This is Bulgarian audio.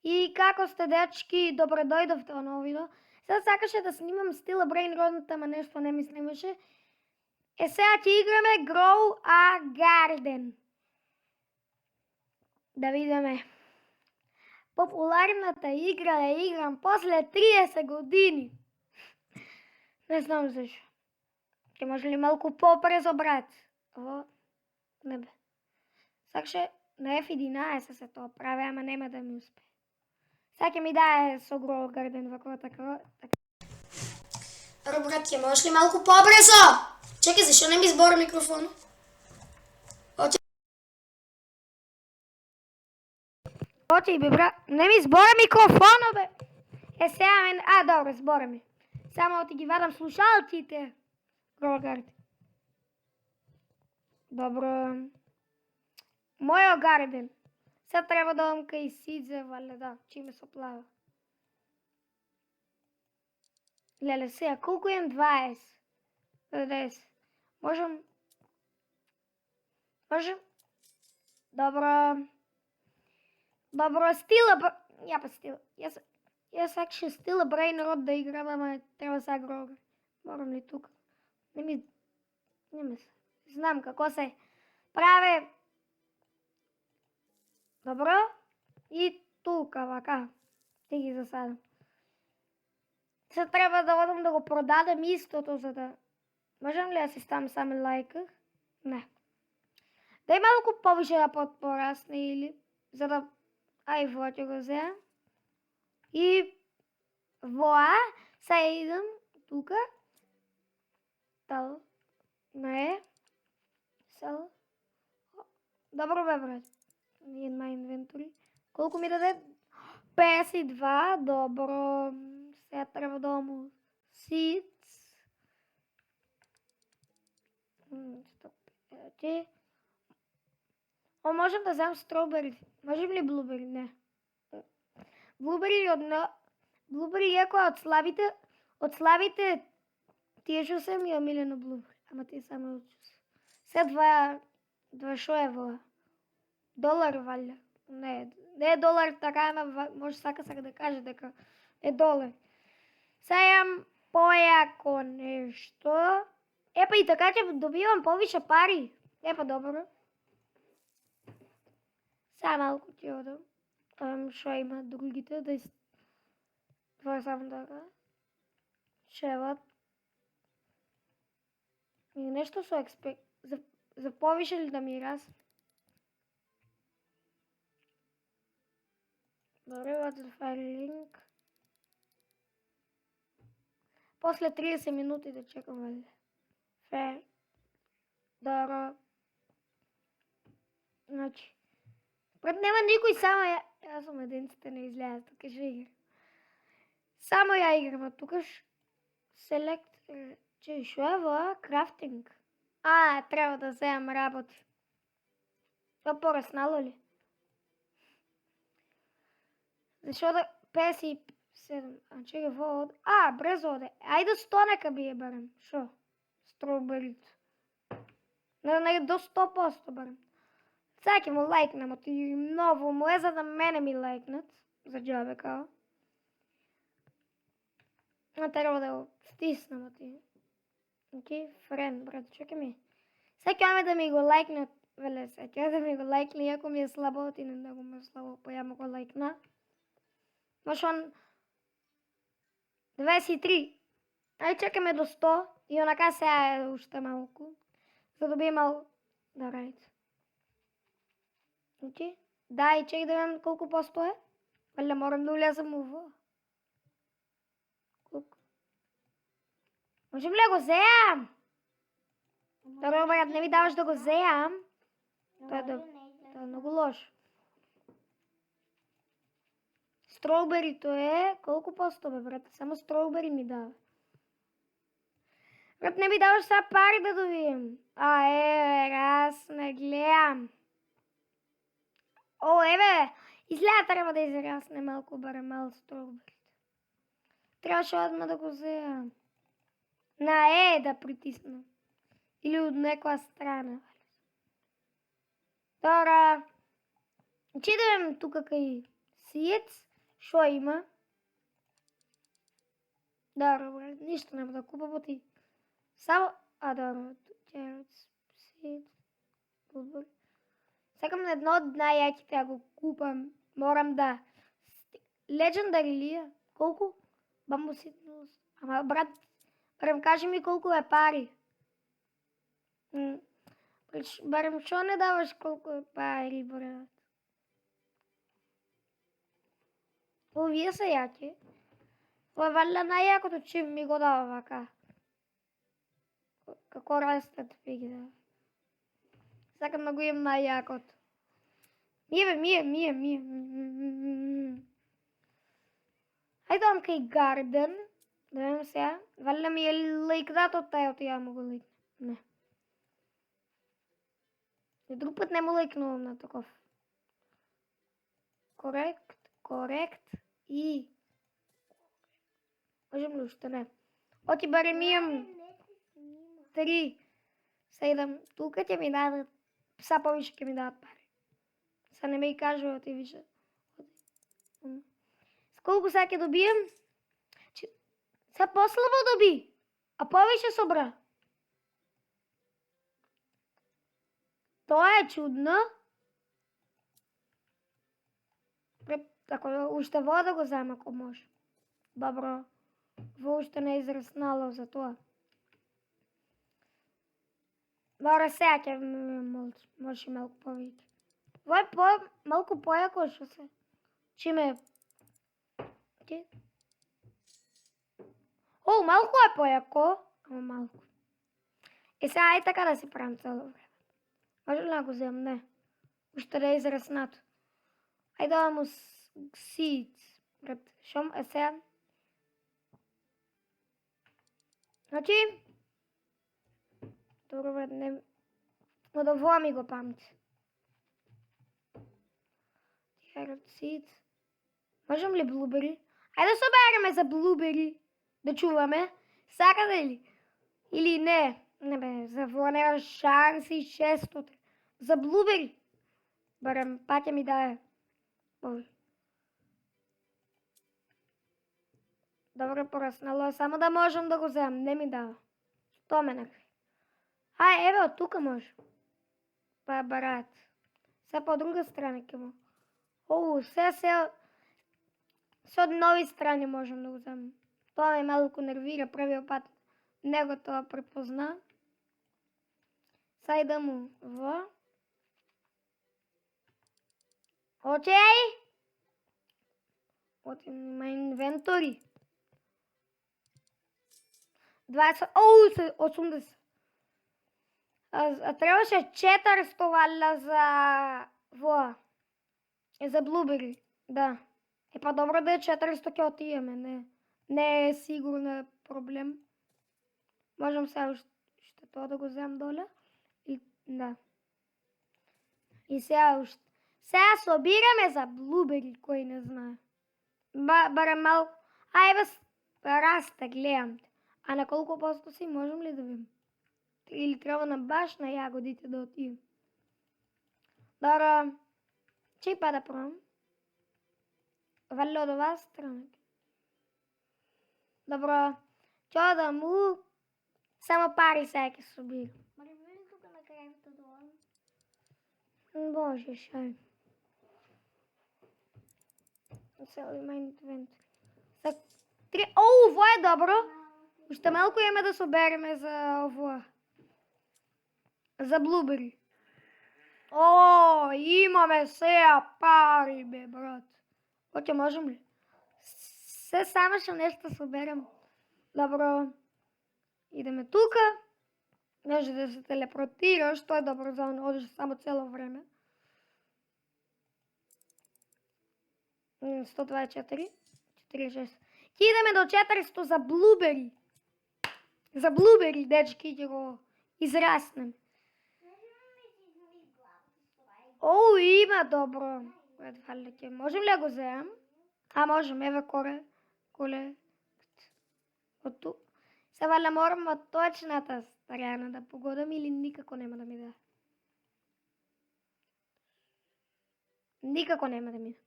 И како сте, дечки, добро дојдовте во ново видео. Сега сакаше да снимам стила Brain Rot, ама нешто не ми снимаше. Сега ќе играме Grow a Garden. Да видиме. Популарната игра ја играм после 30 години. Не знам зашо. Ќе може ли малку побрзо, брат? Ово, не бе. Сакаше на F11 се тоа прави, ама нема да ми успе. Сега ќе ми дае со Grow a Garden вако така. Аро, брат, ќе можеш ли малку побрзо? Чекай, зашо не ми збора микрофон? Оти, бе, брат, не ми збора микрофона, бе. Сега мен... добро, збора ми. Само ти ги вадам слушалците. Grow a Garden. Добро. Мојо гарден. Сега треба да одам кај Сидзе, вале, да, чиме се плава. Леле, сега, колку имам? 20. 10. Можем? Добро. Добро, стила... Ја па стила. Јас сакаше стила Brain Rot да играм, ама треба сега Grow a Garden. Морам ли тука? Не ми... Знам како се прави. Добро. И тука, вака. Ти ги засадам. Се треба да одам да го продадам истото, за да... Можам ли да си ставам само лайках? Не. Дај малку повише да порасне или... За да... во ќе го зеа. И... Воа. Сега идам тука. Тал. Не. Сел. Добро бе, брат. In my inventory. Колку ми даде? 52. Добро. Сега треба да му seeds. Стоп. Можем да вземем strawberry. Можем ли blueberry? Не. Blueberry е која од слабите тие што се ми омилено blueberry. Ама тие само од чус. Сега два шо е во? Долар валја. Не е долар така, ама може сака да каже дека е долар. Сега имам појако нешто. Епа и така ќе добивам повише пари. Епа добро. Сега малку ќе одам. Шо има другите да това е само така. Шеват. И нешто со експект. За повише ли да ми расне? Добре, ваца файл линк. После 30 минути да чекам, вале. Фе. Добро. Значи. Пред нема никој, само ја... Јас сум единците не излезе, тука ќе играм. Само ја играм, а тука селект... Че, шо е во? Крафтинг. Треба да земам работи. Тоа пораснало ли? Зашо да 57... чекай, во оде... брзо оде. Ајде 100 нека би ја барам. Шо? Строуберито. Не, до 100% барам. Сега ќе му лайкнам, оти ново му е, за да мене ми лайкнат. За џабе, као. Треба да го стиснам, оти. Оти, френд, брат, чекай ми. Сега ќе да ми го лайкнат. Веле, сега ќе да ми го лайкне, иако ми е слабо, оти не да го ми е слабо, па ја му го лайкна. Маш он... 23. Чекаме до 100. И онака сега е уште малку. За да би имал... Да радите. Оти? Да, и чек да видам колку посто е. Вале, морам да улезам уво. Колку? Можем ли да го зеам? Добро, брат, не ми даваш да го зеам. Тоа е многу лошо. Строуберито е... Колку посто бе, брат? Само строубери ми дава. Брат, не ми даваш сега пари да добием. Аз не гледам. Еве! Изгледа треба да израсне малку, барем мал строуберито. Трябваше одма да го зеам. На да притиснам. Или од некоја страна. Добра. Че идем тука кај Seeds. Шо има? Добре, нищо няма да купа боти. Само... добре. Сакам едно од најаките да го купам. Морам да... Legendary ли е? Колку? Бамбуситност. Ама брат, кажи ми колку е пари. Барем, шо не даваш колку е пари, брат? Вие са яки. Ова е валја најакото, чим ми го дава вака. Како растат ви ги дава. Сакам да го имам најакото. Мие. Ајде дам кај гарден. Да видим сега. Валја ми е лайкнат од тај, ја му го лайкна. Не. И друг път не му лайкнувам на таков. Корект и... Можем ли уште не? Оти барем имам 3. Сега идам тука, ќе ми дадат, са повише ќе ми дадат пари. Са не ме и кажу, оти више. Сколку сега ќе добием? Са послабо доби, а повише собра. Тоа е чудно. Ако уште вода да го зема, ако може. Добро. Во уште не израснало за тоа. Добре, сега ќе може малку повеќе. Во е малку појако шо се. Чиме? О, малку е појако. Ама малку. И сега ај така да си правим цело време. Може ли да го земам? Не. Уште да е израснато. Ај да му seeds. Шом е сега. Значи, добре, не... Но да воа ми го памти. Carrot seeds. Можем ли блубери? Ајде да собереме за блубери. Да чуваме. Сакате ли? Или не? Не бе, за воа нема шанси 600. За блубери. Барем, патја ми дае. Добре, пораснало е, само да можам да го земам, не ми дава. Што ме накри? Еве, од тука може. Па, брат. Се по друга страна ќе му. Се од нови страни можам да го земам. Тоа ме малку нервира, првиот пат него тоа препозна. Сај да му во. Окей. Отим на инвентори. 20, 80. Требаше 400 валја за за блубери, да. Па добро да е 400 ќе отиеме, не е сигурно проблем. Можам сега уште тоа да го земам доле. И да. И сега собираме за блубери, кој не знае. Барем малку. Еве расте, гледам те. А на колку посто си, можем ли да видим? Или треба на баш на јагодите да отидем? Добро. Чеј па да пробам? Валја од оваа страна. Добро. Ќе да му... Само пари сега ќе собирам. Мари, види тука на крајната долу. Боже, шај. Сега има инвентар. Ово е добро. Уште малку имаме да собереме за ово. За блубери. Имаме сега пари, бе, брат. Оке, можем ли? Се само што нешто соберем. Добро. Идеме тука. Може да се телепортираш, тоа е добро за одиш само цело време. 124, 46. Ќе идеме до 400 за блубери. За блубери, дечки, ќе го израснем. Има добро. Можем ли да го земам? Можем, еве коле. Од тук. Се валја морам од точната страна да погодам или никако нема да ми да. Никако нема да ми да.